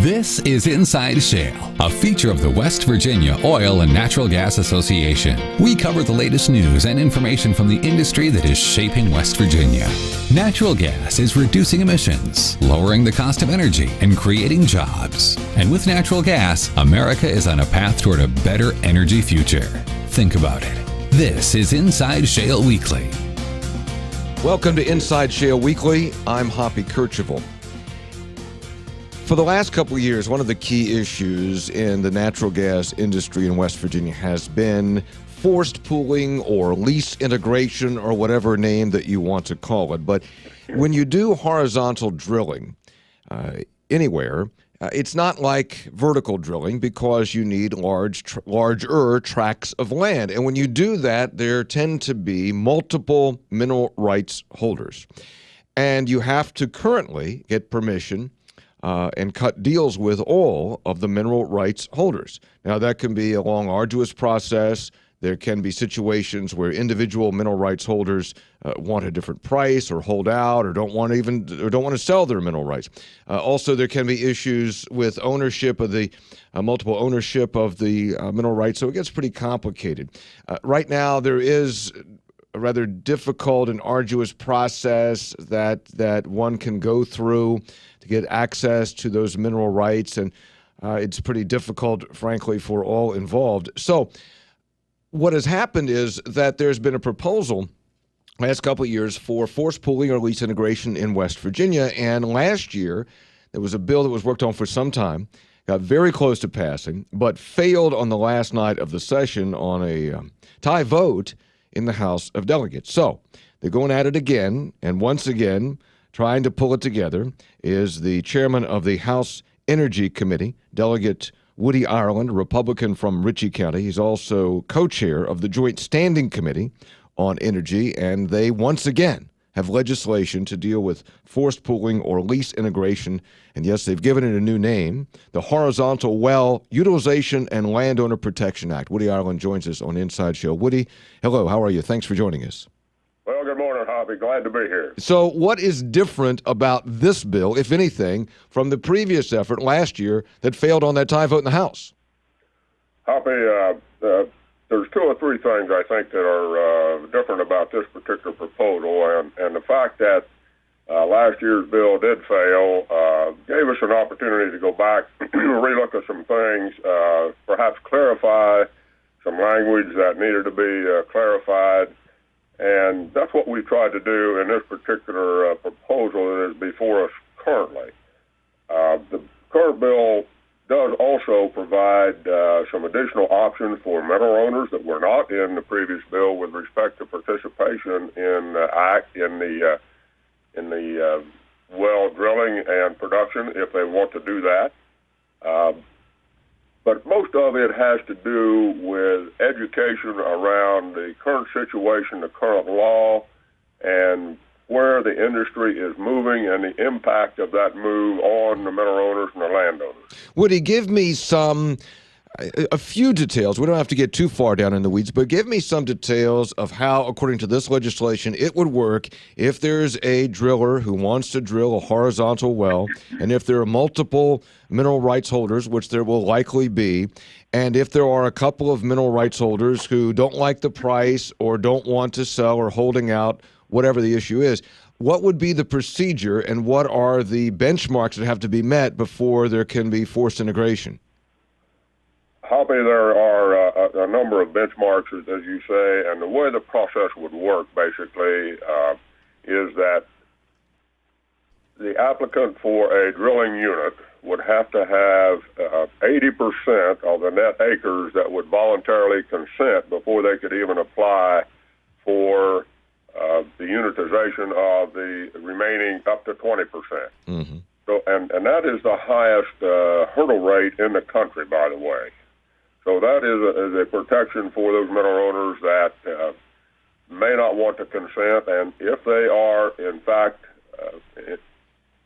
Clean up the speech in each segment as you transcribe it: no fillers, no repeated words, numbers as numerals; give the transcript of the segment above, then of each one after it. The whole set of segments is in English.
This is Inside Shale, a feature of the West Virginia Oil and Natural Gas Association. We cover the latest news and information from the industry that is shaping West Virginia. Natural gas is reducing emissions, lowering the cost of energy, and creating jobs. And with natural gas, America is on a path toward a better energy future. Think about it. This is Inside Shale Weekly. Welcome to Inside Shale Weekly. I'm Hoppy Kercheval. For the last couple of years, one of the key issues in the natural gas industry in West Virginia has been forced pooling or lease integration or whatever name that you want to call it. But when you do horizontal drilling anywhere, it's not like vertical drilling because you need larger tracts of land. And when you do that, there tend to be multiple mineral rights holders. And you have to currently get permission and cut deals with all of the mineral rights holders. Now, that can be a long, arduous process. There can be situations where individual mineral rights holders want a different price or hold out or don't want to sell their mineral rights. Also, there can be issues with ownership of the multiple ownership of the mineral rights, so it gets pretty complicated. Right now, there is a rather difficult and arduous process that one can go through to get access to those mineral rights, and it's pretty difficult, frankly, for all involved. So what has happened is that there's been a proposal last couple of years for forced pooling or lease integration in West Virginia, and last year there was a bill that was worked on for some time, got very close to passing, but failed on the last night of the session on a tie vote in the House of Delegates. So they're going at it again, and once again, trying to pull it together is the chairman of the House Energy Committee, Delegate Woody Ireland, a Republican from Ritchie County. He's also co-chair of the Joint Standing Committee on Energy, and they once again have legislation to deal with forced pooling or lease integration. And yes, they've given it a new name, the Horizontal Well Utilization and Landowner Protection Act. Woody Ireland joins us on Inside Shale. Woody, hello, how are you? Thanks for joining us. Well, good morning, Hoppy. Glad to be here. So what is different about this bill, if anything, from the previous effort last year that failed on that tie vote in the House? Hoppy, there's two or three things I think that are different about this particular proposal, and the fact that last year's bill did fail gave us an opportunity to go back, relook at some things, perhaps clarify some language that needed to be clarified. And that's what we've tried to do in this particular proposal that is before us currently. The current bill does also provide some additional options for mineral owners that were not in the previous bill with respect to participation in the well drilling and production if they want to do that. But most of it has to do with education around the current situation, the current law, and where the industry is moving and the impact of that move on the mineral owners and the landowners. Would he give me a few details? We don't have to get too far down in the weeds, but give me some details of how, according to this legislation, it would work if there's a driller who wants to drill a horizontal well, and if there are multiple mineral rights holders, which there will likely be, and if there are a couple of mineral rights holders who don't like the price or don't want to sell or holding out, whatever the issue is. What would be the procedure and what are the benchmarks that have to be met before there can be forced integration? Hoppy, there are a number of benchmarks, as you say, and the way the process would work, basically, is that the applicant for a drilling unit would have to have 80% of the net acres that would voluntarily consent before they could even apply for the unitization of the remaining up to 20%. Mm-hmm. So, and that is the highest hurdle rate in the country, by the way. So that is a protection for those mineral owners that may not want to consent, and if they are, in fact,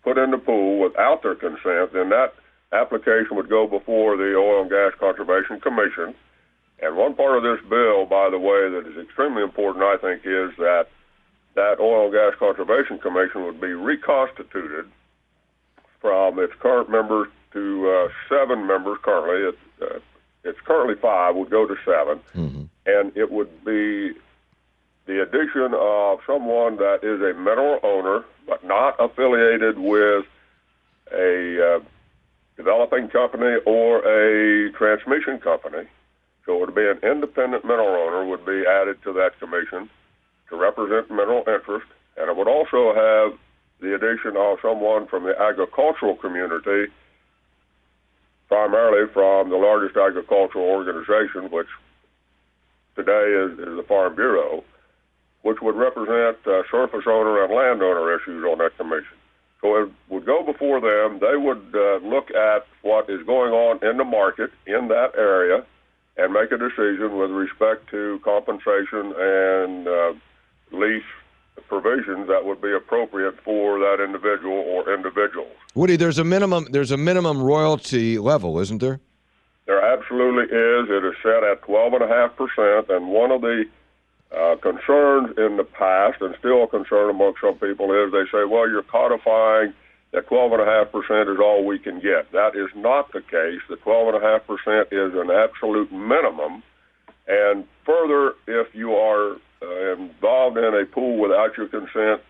put in the pool without their consent, then that application would go before the Oil and Gas Conservation Commission. And one part of this bill, by the way, that is extremely important, I think, is that Oil and Gas Conservation Commission would be reconstituted from its current members to 7 members currently. It's currently 5, would go to 7. Mm-hmm. And it would be the addition of someone that is a mineral owner but not affiliated with a developing company or a transmission company. So it would be an independent mineral owner would be added to that commission to represent mineral interest, and it would also have the addition of someone from the agricultural community, primarily from the largest agricultural organization, which today is the Farm Bureau, which would represent surface owner and landowner issues on that commission. So it would go before them. They would look at what is going on in the market in that area and make a decision with respect to compensation and lease provisions that would be appropriate for that individual or individuals. Woody, there's a minimum royalty level, isn't there? There absolutely is. It is set at 12.5%, and one of the concerns in the past, and still a concern among some people, is they say, well, you're codifying that 12.5% is all we can get. That is not the case. The 12.5% is an absolute minimum, and further, if you are involved in a pool without your consent,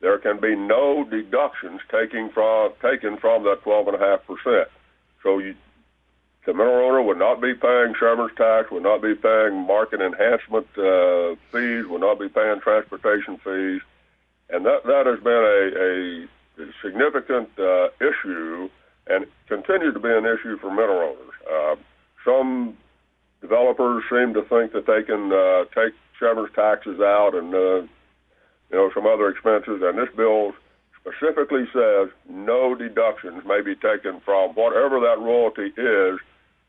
there can be no deductions taken from that 12.5%. So the mineral owner would not be paying severance tax, would not be paying market enhancement fees, would not be paying transportation fees, and that has been a significant issue and continues to be an issue for mineral owners. Some developers seem to think that they can take severance taxes out and some other expenses, and this bill specifically says no deductions may be taken from whatever that royalty is,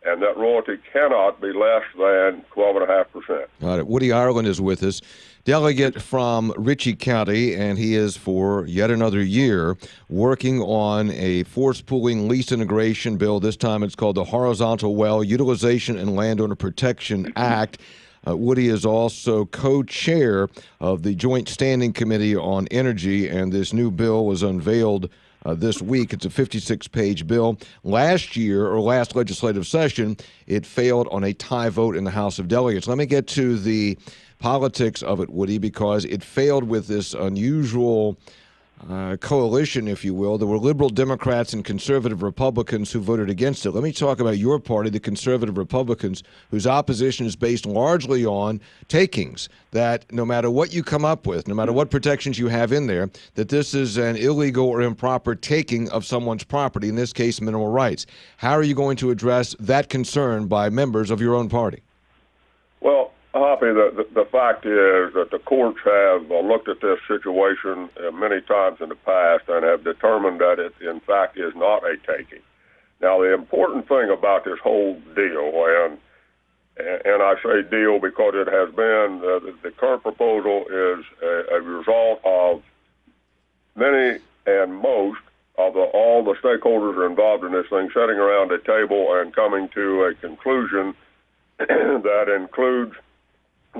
and that royalty cannot be less than 12.5%. All right. Woody Ireland is with us, delegate from Ritchie County, and he is for yet another year working on a force pooling lease integration bill. This time it's called the Horizontal Well Utilization and Landowner Protection Act. Woody is also co-chair of the Joint Standing Committee on Energy, and this new bill was unveiled this week. It's a 56-page bill. Last legislative session, it failed on a tie vote in the House of Delegates. Let me get to the politics of it, Woody, because it failed with this unusual coalition, if you will. There were liberal Democrats and conservative Republicans who voted against it. Let me talk about your party, the conservative Republicans, whose opposition is based largely on takings, that no matter what you come up with, no matter what protections you have in there, that this is an illegal or improper taking of someone's property, in this case, mineral rights. How are you going to address that concern by members of your own party? Well, Hoppy, the fact is that the courts have looked at this situation many times in the past and have determined that it, in fact, is not a taking. Now, the important thing about this whole deal, and I say deal because it has been, the current proposal is a result of many and most of all the stakeholders are involved in this thing sitting around a table and coming to a conclusion that includes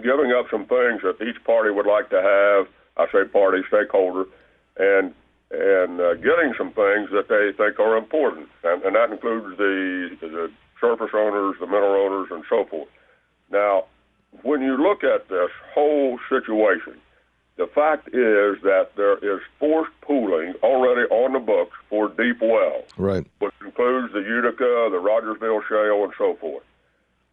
giving up some things that each party would like to have, I say party, stakeholder, and getting some things that they think are important. And that includes the surface owners, the mineral owners, and so forth. Now, when you look at this whole situation, the fact is that there is forced pooling already on the books for deep wells, right, which includes the Utica, the Rogersville Shale, and so forth.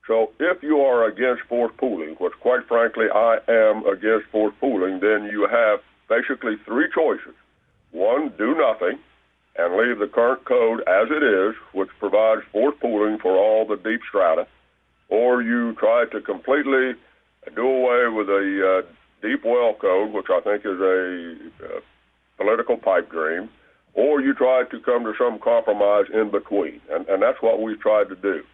So if you are against forced pooling, which quite frankly I am against forced pooling, then you have basically three choices. One, do nothing and leave the current code as it is, which provides forced pooling for all the deep strata, or you try to completely do away with a deep well code, which I think is a political pipe dream, or you try to come to some compromise in between, and that's what we've tried to do.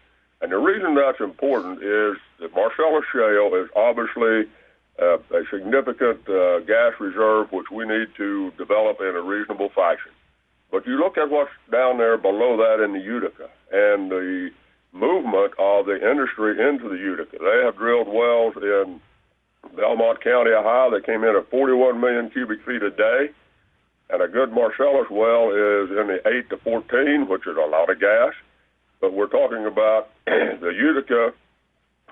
And the reason that's important is that Marcellus Shale is obviously a significant gas reserve which we need to develop in a reasonable fashion. But you look at what's down there below that in the Utica and the movement of the industry into the Utica. They have drilled wells in Belmont County, Ohio, that came in at 41 million cubic feet a day. And a good Marcellus well is in the 8 to 14, which is a lot of gas. But we're talking about the Utica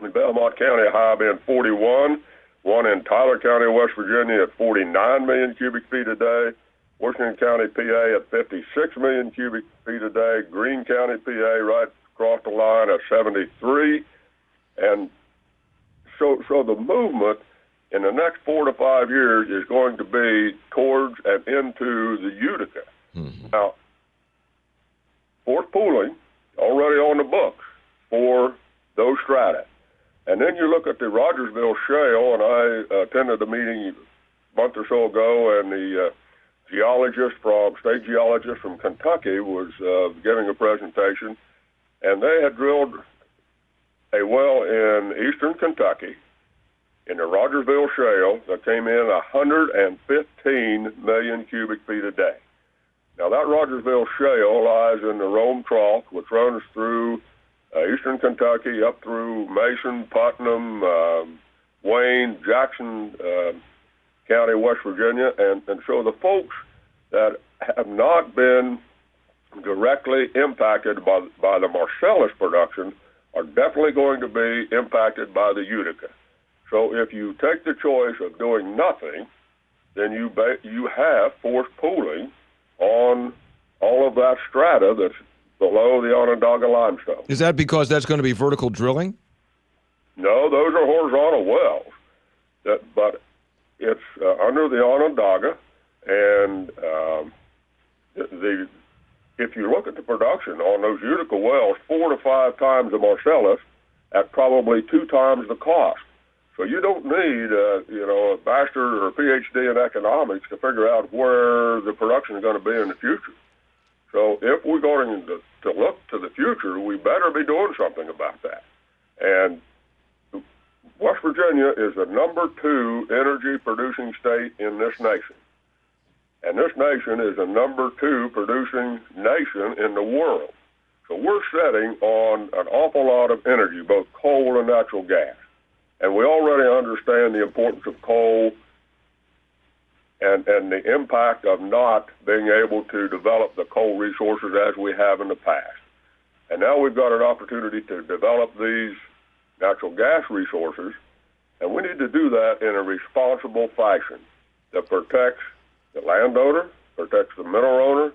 in Belmont County high being 41, one in Tyler County, West Virginia at 49 million cubic feet a day, Washington County, PA at 56 million cubic feet a day, Greene County, PA right across the line at 73. And so the movement in the next 4 to 5 years is going to be towards and into the Utica. Mm-hmm. Now, forced pooling already on the books for those strata. And then you look at the Rogersville Shale, and I attended a meeting a month or so ago, and the state geologist from Kentucky was giving a presentation, and they had drilled a well in eastern Kentucky in the Rogersville Shale that came in 115 million cubic feet a day. Now, that Rogersville Shale lies in the Rome Trough, which runs through eastern Kentucky up through Mason, Putnam, Wayne, Jackson County, West Virginia. And so the folks that have not been directly impacted by the Marcellus production are definitely going to be impacted by the Utica. So if you take the choice of doing nothing, then you have forced pooling on all of that strata that's below the Onondaga limestone. Is that because that's going to be vertical drilling? No, those are horizontal wells. But it's under the Onondaga, and if you look at the production on those Utica wells, 4 to 5 times the Marcellus at probably 2 times the cost. So you don't need a bachelor or PhD in economics to figure out where the production is going to be in the future. So if we're going to look to the future, we better be doing something about that. And West Virginia is the number 2 energy-producing state in this nation. And this nation is the number 2 producing nation in the world. So we're sitting on an awful lot of energy, both coal and natural gas. And we already understand the importance of coal and the impact of not being able to develop the coal resources as we have in the past. And now we've got an opportunity to develop these natural gas resources, and we need to do that in a responsible fashion that protects the landowner, protects the mineral owner,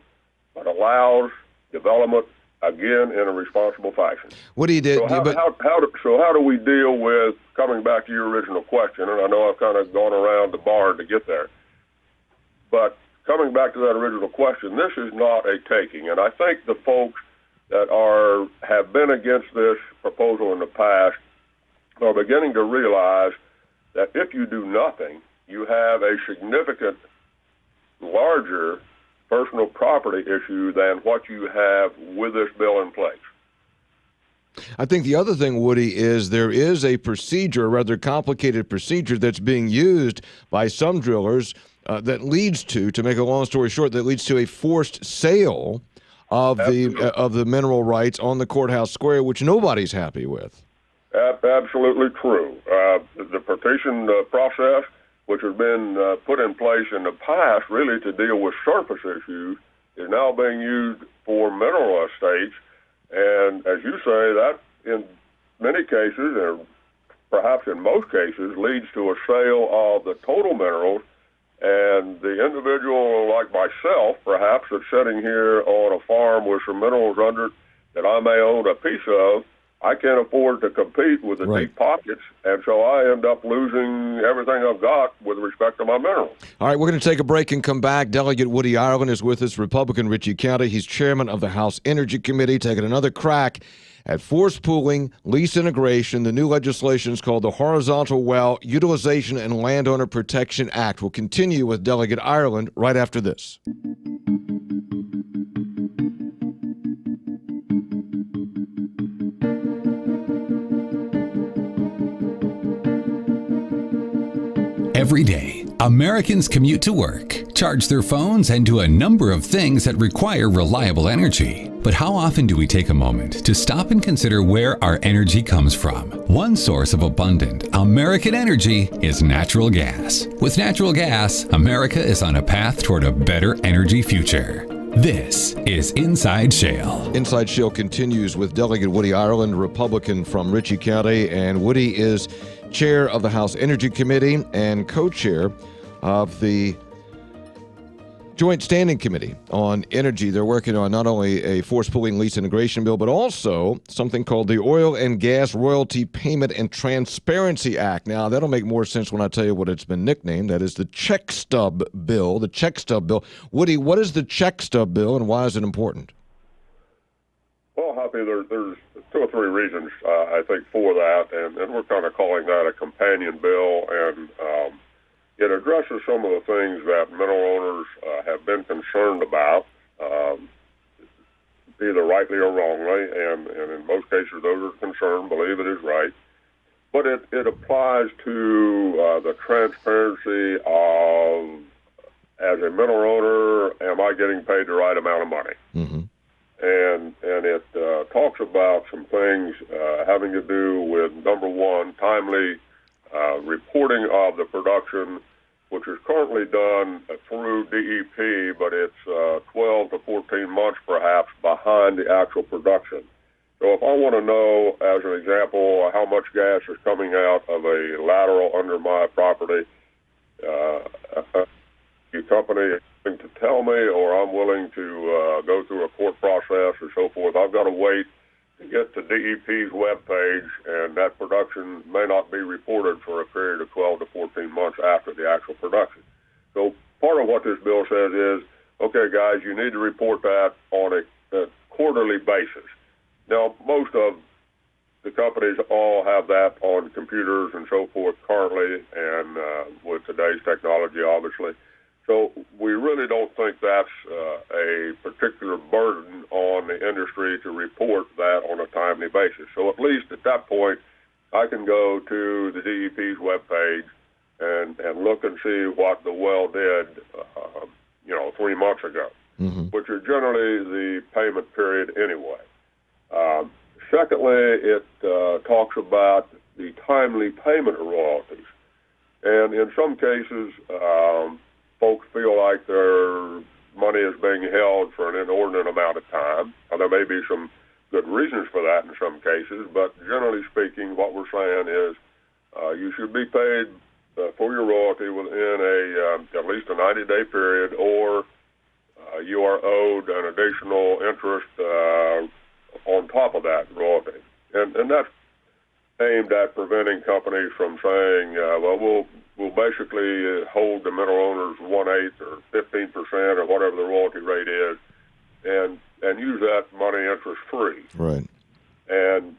but allows development, again, in a responsible fashion. What do you do? So how do we deal with, coming back to your original question, and I know I've kind of gone around the barn to get there, but coming back to that original question, this is not a taking. And I think the folks that have been against this proposal in the past are beginning to realize that if you do nothing, you have a significant larger personal property issue than what you have with this bill in place. I think the other thing, Woody, is there is a procedure, a rather complicated procedure that's being used by some drillers that leads to make a long story short, that leads to a forced sale of the mineral rights on the courthouse square, which nobody's happy with. Absolutely true. The petition process, which has been put in place in the past really to deal with surface issues, is now being used for mineral estates. And as you say, that in many cases, or perhaps in most cases, leads to a sale of the total minerals. And the individual like myself, perhaps, that's sitting here on a farm with some minerals under it that I may own a piece of, I can't afford to compete with the deep pockets, and so I end up losing everything I've got with respect to my minerals. All right, we're going to take a break and come back. Delegate Woody Ireland is with us, Republican Ritchie County. He's chairman of the House Energy Committee, taking another crack at forced pooling, lease integration. The new legislation is called the Horizontal Well Utilization and Landowner Protection Act. We'll continue with Delegate Ireland right after this. Every day, Americans commute to work. charge their phones, and do a number of things that require reliable energy. But how often do we take a moment to stop and consider where our energy comes from? One source of abundant American energy is natural gas. With natural gas, America is on a path toward a better energy future. This is Inside Shale. Inside Shale continues with Delegate Woody Ireland, Republican from Ritchie County, and Woody is chair of the House Energy Committee and co-chair of the Joint Standing Committee on Energy. They're working on not only a forced pooling lease integration bill, but also something called the Oil and Gas Royalty Payment and Transparency Act. Now, that'll make more sense when I tell you what it's been nicknamed. That is the check stub bill. The check stub bill. Woody, what is the check stub bill, and why is it important? Well, Hoppy, there's 2 or 3 reasons, I think, for that, and we're kind of calling that a companion bill, and it addresses some of the things that mineral owners have been concerned about, either rightly or wrongly, and in most cases those are concerned, believe it is right. But it applies to the transparency of, as a mineral owner, am I getting paid the right amount of money? Mm-hmm. And it talks about some things having to do with, number one, timely reporting of the production, which is currently done through DEP, but it's 12 to 14 months perhaps behind the actual production. So if I want to know, as an example, how much gas is coming out of a lateral under my property, the company is willing to tell me, or I'm willing to go through a court process or so forth, I've got to wait to get to DEP's webpage, and that production may not be reported for a period of 12 to 14 months after the actual production. So part of what this bill says is, okay, guys, you need to report that on a quarterly basis. Now, most of the companies all have that on computers and so forth currently, and with today's technology, obviously. So we really don't think that's a particular burden on the industry to report that on a timely basis. So at least at that point, I can go to the DEP's webpage and look and see what the well did, 3 months ago, Mm-hmm. which is generally the payment period anyway. Secondly, it talks about the timely payment of royalties. And in some cases, folks feel like their money is being held for an inordinate amount of time. And there may be some good reasons for that in some cases, but generally speaking, what we're saying is you should be paid for your royalty within at least a 90-day period, or you are owed an additional interest on top of that royalty. And that's aimed at preventing companies from saying, we'll basically hold the mineral owners 1/8 or 15% or whatever the royalty rate is, and use that money interest free. Right. And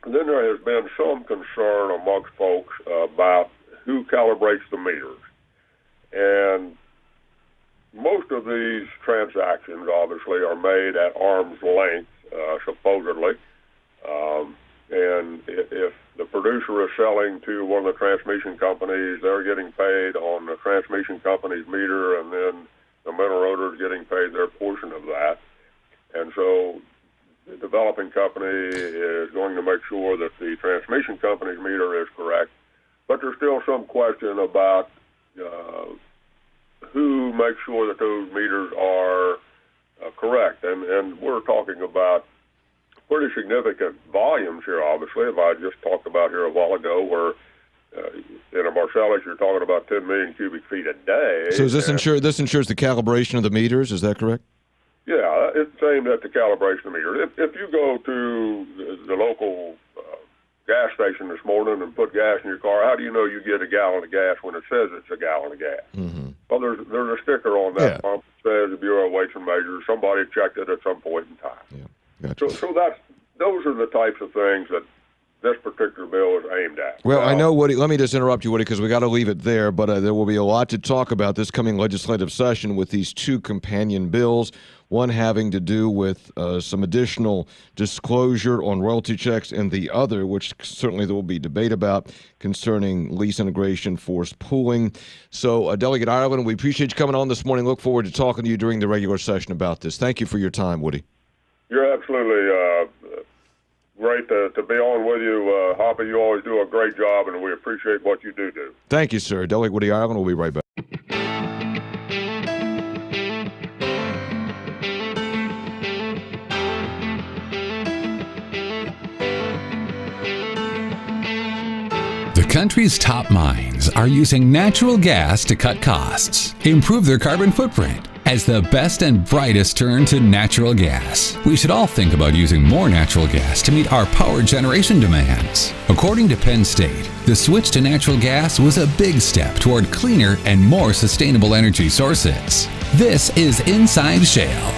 then there has been some concern amongst folks about who calibrates the meters. And most of these transactions, obviously, are made at arm's length, supposedly. And if the producer is selling to one of the transmission companies, they're getting paid on the transmission company's meter, and then the mineral owner is getting paid their portion of that. And so the developing company is going to make sure that the transmission company's meter is correct. But there's still some question about who makes sure that those meters are correct. And we're talking about pretty significant volumes here, obviously, as I just talked about here a while ago, where in a Marcellus you're talking about 10 million cubic feet a day. So does this ensures the calibration of the meters, is that correct? Yeah, it's aimed at the calibration of the meter. If you go to the local gas station this morning and put gas in your car, how do you know you get a gallon of gas when it says it's a gallon of gas? Mm-hmm. Well, there's a sticker on that pump that says the Bureau of Weights and Measures. Somebody checked it at some point in time. Yeah. Gotcha. So those are the types of things that this particular bill is aimed at. Well, I know, Woody. Let me just interrupt you, Woody, because we got to leave it there. But there will be a lot to talk about this coming legislative session with these two companion bills. One having to do with some additional disclosure on royalty checks, and the other, which certainly there will be debate about, concerning lease integration, forced pooling. So, Delegate Ireland, we appreciate you coming on this morning. Look forward to talking to you during the regular session about this. Thank you for your time, Woody. You're absolutely great to be on with you. Hoppy, you always do a great job, and we appreciate what you do. Thank you, sir. Delegate Woody Ireland, we'll be right back. The country's top mines are using natural gas to cut costs, improve their carbon footprint. As the best and brightest turn to natural gas, we should all think about using more natural gas to meet our power generation demands. According to Penn State, the switch to natural gas was a big step toward cleaner and more sustainable energy sources. This is Inside Shale.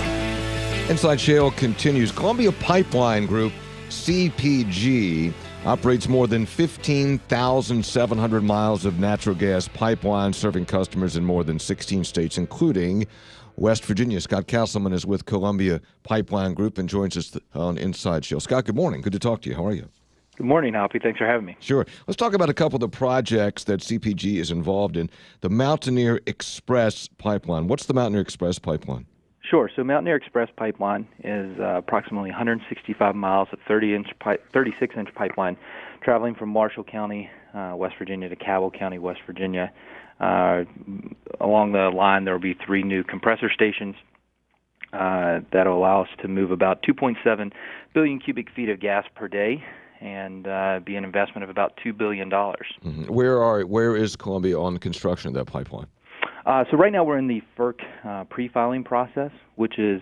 Inside Shale continues. Columbia Pipeline Group, CPG, operates more than 15,700 miles of natural gas pipelines serving customers in more than 16 states, including West Virginia. Scott Castleman is with Columbia Pipeline Group and joins us on Inside Shale. Scott, good morning. Good to talk to you. How are you? Good morning, Hoppy. Thanks for having me. Sure. Let's talk about a couple of the projects that CPG is involved in. The Mountaineer Express Pipeline. What's the Mountaineer Express Pipeline? Sure. So Mountaineer Express Pipeline is approximately 165 miles of 36-inch pipeline traveling from Marshall County, West Virginia, to Cabell County, West Virginia. Along the line, there will be 3 new compressor stations that will allow us to move about 2.7 billion cubic feet of gas per day and be an investment of about $2 billion. Mm-hmm. Where is Columbia on the construction of that pipeline? So right now we're in the FERC pre-filing process, which is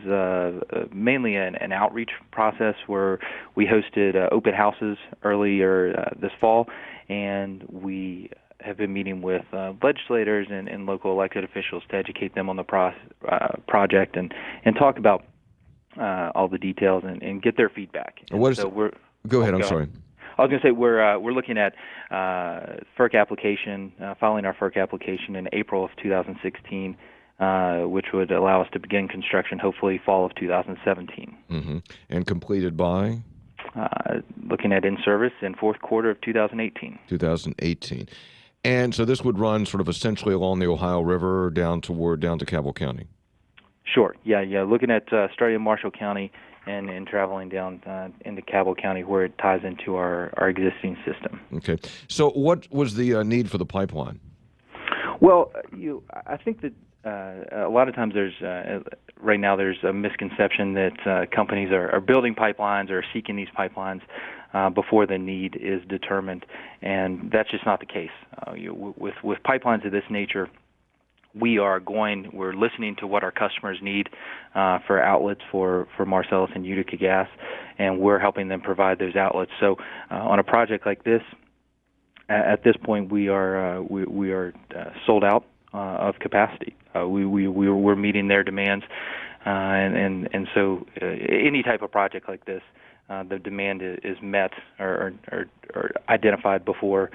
mainly an outreach process where we hosted open houses earlier this fall, and we have been meeting with legislators and local elected officials to educate them on the project and talk about all the details and get their feedback. Go ahead. I'm sorry. I was going to say we're looking at FERC application, filing our FERC application in April of 2016, which would allow us to begin construction hopefully fall of 2017. Mm-hmm. And completed by? Looking at in-service in fourth quarter of 2018. 2018. And so this would run sort of essentially along the Ohio River down to Cabell County? Sure. Yeah. Looking at starting in Marshall County and traveling down into Cabell County where it ties into our existing system. Okay. So what was the need for the pipeline? Well, I think that a lot of times right now there's a misconception that companies are building pipelines or seeking these pipelines before the need is determined, and that's just not the case. With pipelines of this nature, we're listening to what our customers need for outlets for Marcellus and Utica gas, and we're helping them provide those outlets. So on a project like this, at this point, we are sold out of capacity. We're meeting their demands, and so any type of project like this, the demand is met or identified before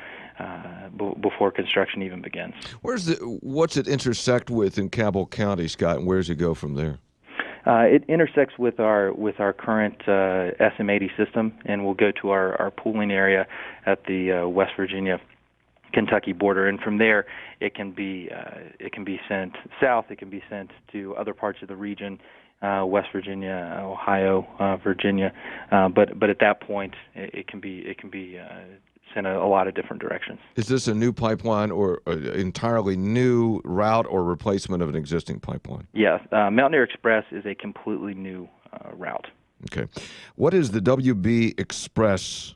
construction even begins. What's it intersect with in Cabell County, Scott, and where does it go from there? It intersects with our current SM80 system, and we'll go to our pooling area at the West Virginia Kentucky border, and from there it can be sent south. It can be sent to other parts of the region, West Virginia, Ohio, Virginia, but at that point it can be sent a lot of different directions. Is this a new pipeline or an entirely new route or replacement of an existing pipeline? Yes, Mountaineer Express is a completely new route. Okay. What is the WB Express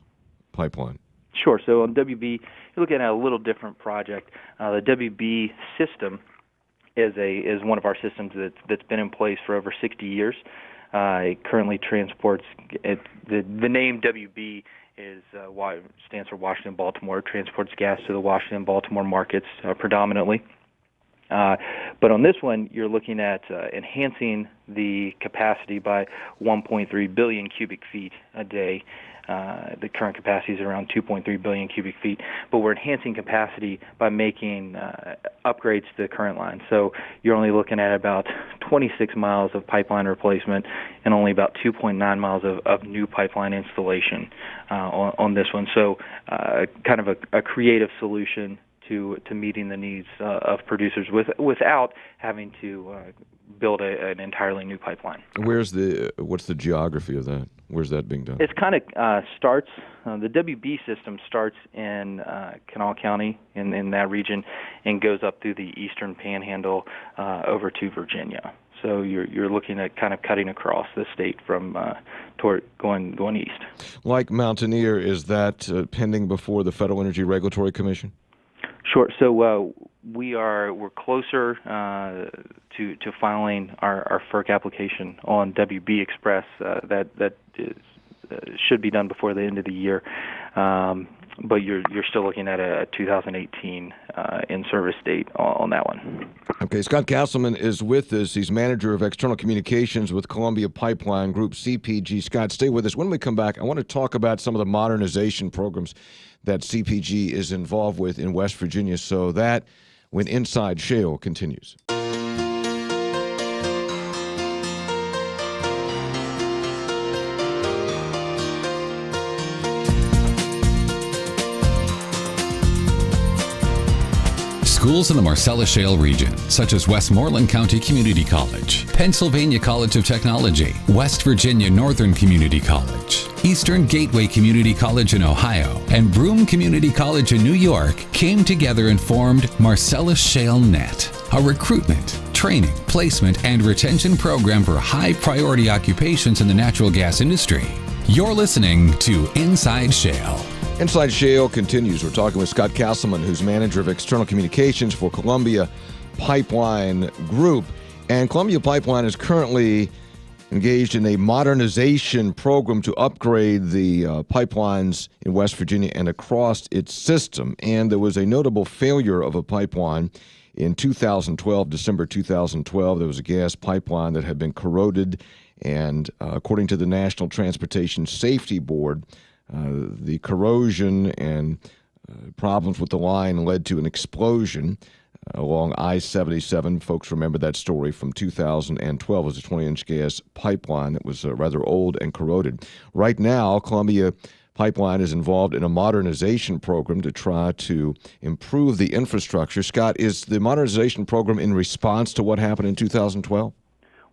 pipeline? Sure. So on WB, you're looking at a little different project. The WB system is one of our systems that's been in place for over 60 years. It currently transports the name WB stands for Washington Baltimore. It transports gas to the Washington Baltimore markets predominantly. But But on this one, you're looking at enhancing the capacity by 1.3 billion cubic feet a day. The current capacity is around 2.3 billion cubic feet, but we're enhancing capacity by making upgrades to the current line. So you're only looking at about 26 miles of pipeline replacement and only about 2.9 miles of new pipeline installation on this one. So kind of a creative solution to meeting the needs of producers without having to build an entirely new pipeline. What's the geography of that? Where's that being done? It's kind of starts, the WB system starts in Kanawha County in that region and goes up through the eastern panhandle over to Virginia. So you're looking at kind of cutting across the state from toward going east. Like Mountaineer, is that pending before the Federal Energy Regulatory Commission? Sure. So we're closer to filing our FERC application on WB Express. That should be done before the end of the year. But you're still looking at a 2018 in-service date on that one. Okay, Scott Castleman is with us. He's manager of external communications with Columbia Pipeline Group, CPG. Scott, stay with us. When we come back, I want to talk about some of the modernization programs that CPG is involved with in West Virginia, so that when Inside Shale continues. Schools in the Marcellus Shale region, such as Westmoreland County Community College, Pennsylvania College of Technology, West Virginia Northern Community College, Eastern Gateway Community College in Ohio, and Broome Community College in New York came together and formed Marcellus Shale Net, a recruitment, training, placement, and retention program for high-priority occupations in the natural gas industry. You're listening to Inside Shale. Inside Shale continues. We're talking with Scott Castleman, who's manager of external communications for Columbia Pipeline Group. And Columbia Pipeline is currently engaged in a modernization program to upgrade the pipelines in West Virginia and across its system. And there was a notable failure of a pipeline in 2012, December 2012. There was a gas pipeline that had been corroded. And according to the National Transportation Safety Board, the corrosion and problems with the line led to an explosion along I-77. Folks remember that story from 2012. It was a 20-inch gas pipeline that was rather old and corroded. Right now, Columbia Pipeline is involved in a modernization program to try to improve the infrastructure. Scott, is the modernization program in response to what happened in 2012?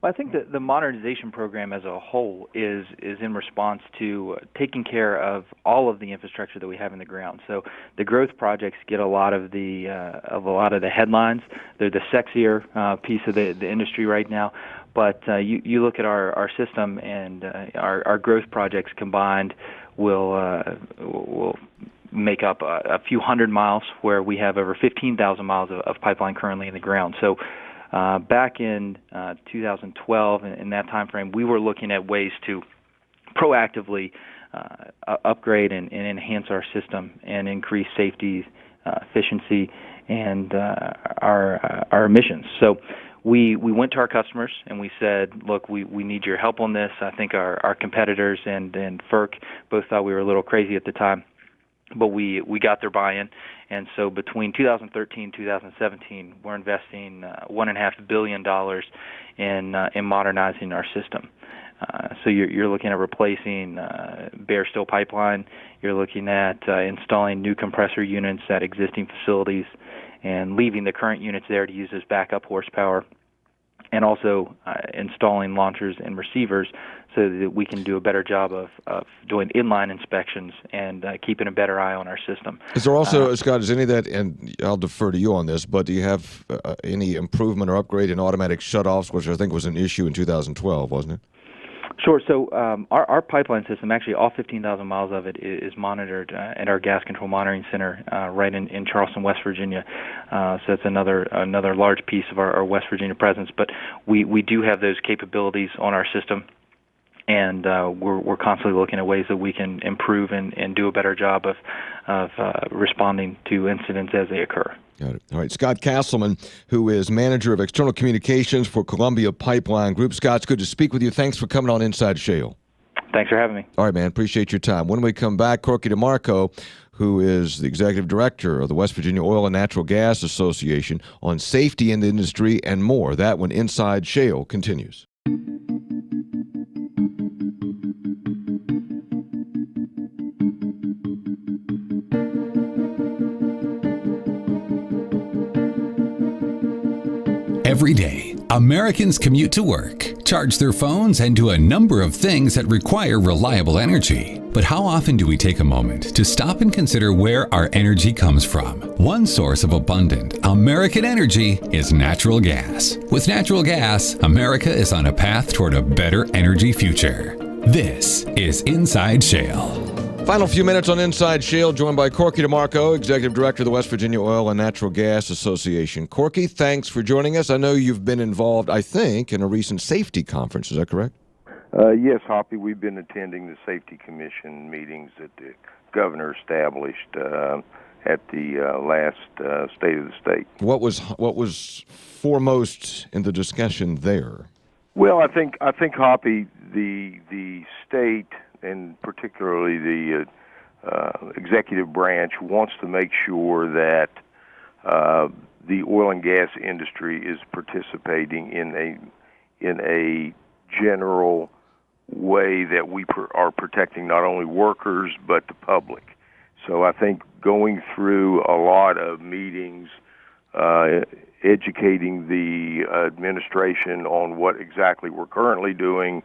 Well, I think that the modernization program as a whole is in response to taking care of all of the infrastructure that we have in the ground. So the growth projects get a lot of the headlines. They're the sexier piece of the industry right now. But you look at our system, and our growth projects combined will make up a few hundred miles, where we have over 15,000 miles of pipeline currently in the ground. So back in 2012, in that time frame, we were looking at ways to proactively upgrade and enhance our system and increase safety, efficiency, and our emissions. So we went to our customers and we said, look, we need your help on this. I think our competitors and FERC both thought we were a little crazy at the time, but we got their buy-in. And so between 2013 and 2017, we're investing $1.5 billion in modernizing our system. So you're looking at replacing bare steel pipeline. You're looking at installing new compressor units at existing facilities and leaving the current units there to use as backup horsepower, and also installing launchers and receivers so that we can do a better job of doing inline inspections and keeping a better eye on our system. Is there also, Scott, is any of that, and I'll defer to you on this, but do you have any improvement or upgrade in automatic shutoffs, which I think was an issue in 2012, wasn't it? Sure. So our pipeline system, actually all 15,000 miles of it is monitored at our gas control monitoring center right in Charleston, West Virginia. So that's another large piece of our West Virginia presence. But we do have those capabilities on our system. and we're constantly looking at ways that we can improve and do a better job of responding to incidents as they occur. Got it. All right, Scott Castleman, who is Manager of External Communications for Columbia Pipeline Group. Scott, it's good to speak with you. Thanks for coming on Inside Shale. Thanks for having me. All right, man. Appreciate your time. When we come back, Corky DeMarco, who is the Executive Director of the West Virginia Oil and Natural Gas Association, on safety in the industry and more. That when Inside Shale continues. Every day, Americans commute to work, charge their phones, and do a number of things that require reliable energy. But how often do we take a moment to stop and consider where our energy comes from? One source of abundant American energy is natural gas. With natural gas, America is on a path toward a better energy future. This is Inside Shale. Final few minutes on Inside Shale, joined by Corky DeMarco, Executive Director of the West Virginia Oil and Natural Gas Association. Corky, thanks for joining us. I know you've been involved, I think, in a recent safety conference. Is that correct? Yes, Hoppy. We've been attending the Safety Commission meetings that the governor established at the last State of the State. What was foremost in the discussion there? Well, I think Hoppy, the state, and particularly the executive branch, wants to make sure that the oil and gas industry is participating in a general way that we are protecting not only workers but the public. So I think going through a lot of meetings, educating the administration on what exactly we're currently doing,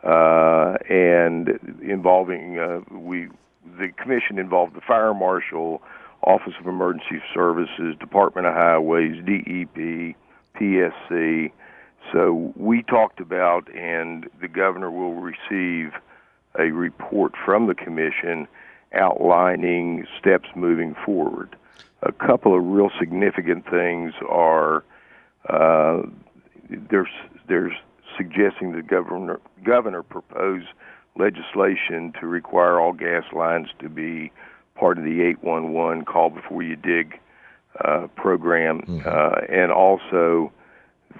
and involving the commission involved the fire marshal, Office of Emergency Services, Department of Highways, DEP, PSC. So we talked about, and the governor will receive a report from the commission outlining steps moving forward. A couple of real significant things are there's suggesting the governor propose legislation to require all gas lines to be part of the 811 call before you dig program, and also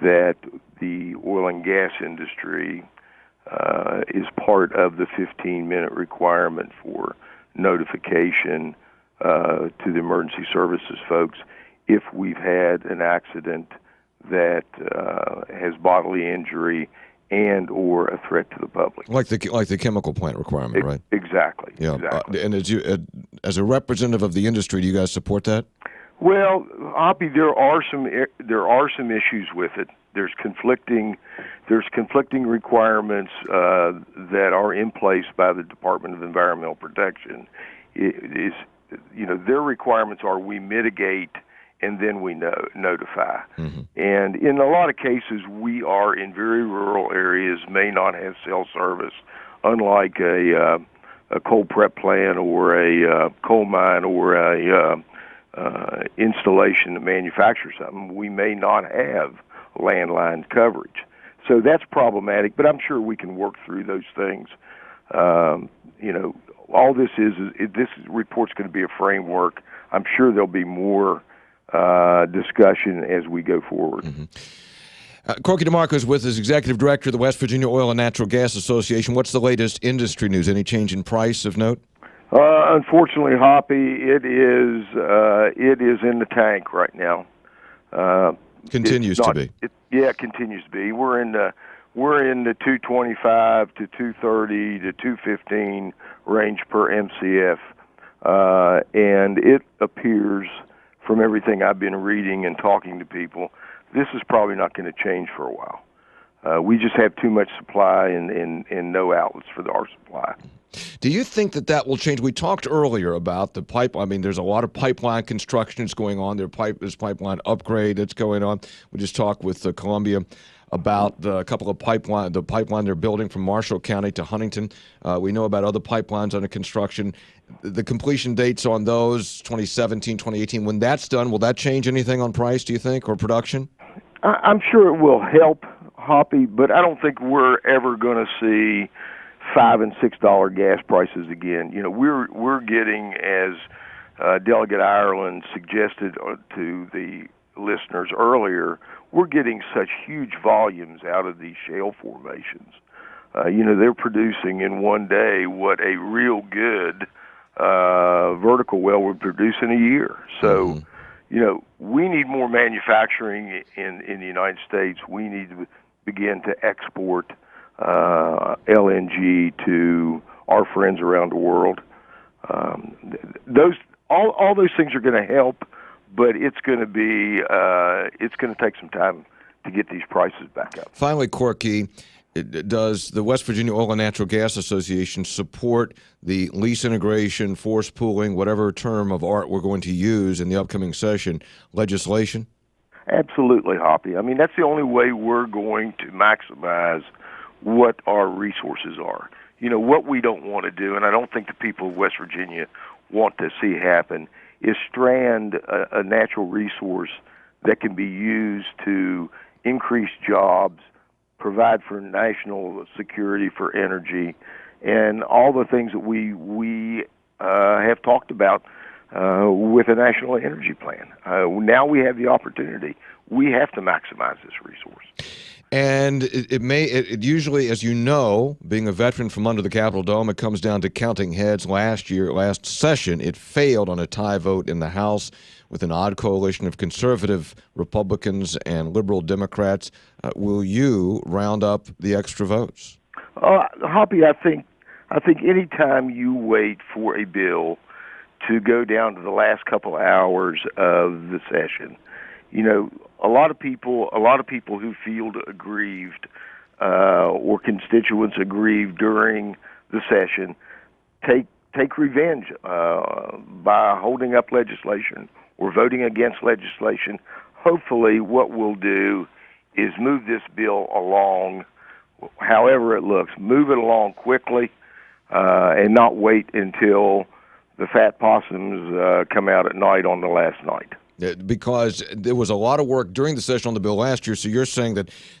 that the oil and gas industry is part of the 15-minute requirement for notification to the emergency services folks if we've had an accident that has bodily injury and or a threat to the public, like the chemical plant requirement, right? Exactly. Yeah. Exactly. And as a representative of the industry, do you guys support that? Well, Hoppy, there are some issues with it. There's conflicting requirements that are in place by the Department of Environmental Protection. Their requirements are we mitigate and then we notify. Mm-hmm. And in a lot of cases, we are in very rural areas, may not have cell service, unlike a coal prep plant or a coal mine or a installation that manufactures something. We may not have landline coverage. So that's problematic, but I'm sure we can work through those things. All this this report's going to be a framework. I'm sure there'll be more discussion as we go forward. Mm-hmm. Corky DeMarco is with us, Executive Director of the West Virginia Oil and Natural Gas Association. What's the latest industry news? Any change in price of note? Unfortunately, Hoppy, it is in the tank right now. Continues to be. It continues to be. We're in the 225 to 230 to 215 range per MCF, and it appears, from everything I've been reading and talking to people, this is probably not going to change for a while. We just have too much supply and no outlets for our supply. Do you think that will change? We talked earlier about the pipeline. I mean, there's a lot of pipeline construction that's going on. There's pipeline upgrade that's going on. We just talked with Columbia about the couple of pipeline they're building from Marshall County to Huntington. We know about other pipelines under construction. The completion dates on those, 2017, 2018. When that's done, will that change anything on price, do you think, or production? I'm sure it will help, Hoppy, but I don't think we're ever going to see $5 and $6 gas prices again. You know, we're getting, as Delegate Ireland suggested to the listeners earlier, we're getting such huge volumes out of these shale formations. You know, they're producing in one day what a real good vertical well would produce in a year. So, you know, we need more manufacturing in the United States. We need to begin to export LNG to our friends around the world. All those things are going to help, but it's going to take some time to get these prices back up. Finally, Corky, does the West Virginia Oil and Natural Gas Association support the lease integration, force pooling, whatever term of art we're going to use in the upcoming session, legislation? Absolutely, Hoppy. I mean, that's the only way we're going to maximize what our resources are. You know, what we don't want to do, and I don't think the people of West Virginia want to see happen, is strand a natural resource that can be used to increase jobs, provide for national security for energy, and all the things that we have talked about with a national energy plan. Now we have the opportunity. We have to maximize this resource. And it usually, as you know, being a veteran from under the Capitol Dome, it comes down to counting heads. Last session, it failed on a tie vote in the House with an odd coalition of conservative Republicans and liberal Democrats. Will you round up the extra votes? Hoppy, I think any time you wait for a bill to go down to the last couple of hours of the session, you know, a lot of people who feel aggrieved or constituents aggrieved during the session take revenge by holding up legislation or voting against legislation. Hopefully, what we'll do is move this bill along, however it looks, move it along quickly, and not wait until the fat possums come out at night on the last night. Because there was a lot of work during the session on the bill last year, so you're saying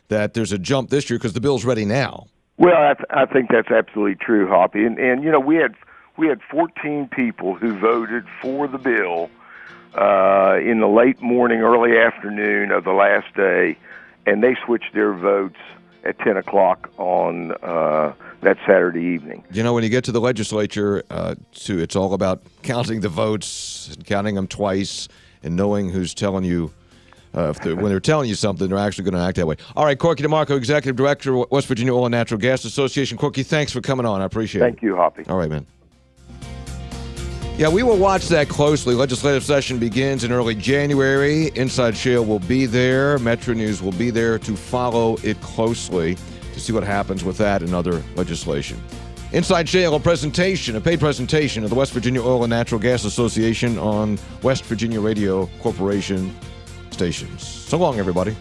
that there's a jump this year because the bill's ready now. Well, I think that's absolutely true, Hoppy. And you know, we had 14 people who voted for the bill in the late morning, early afternoon of the last day, and they switched their votes at 10 o'clock on that Saturday evening. You know, when you get to the legislature, it's all about counting the votes, and counting them twice, and knowing who's telling you, when they're telling you something, they're actually going to act that way. All right, Corky DeMarco, Executive Director, West Virginia Oil and Natural Gas Association. Corky, thanks for coming on. I appreciate it. Thank you, Hoppy. All right, man. Yeah, we will watch that closely. Legislative session begins in early January. Inside Shale will be there. Metro News will be there to follow it closely to see what happens with that and other legislation. Inside Shale, a paid presentation of the West Virginia Oil and Natural Gas Association on West Virginia Radio Corporation stations. So long, everybody.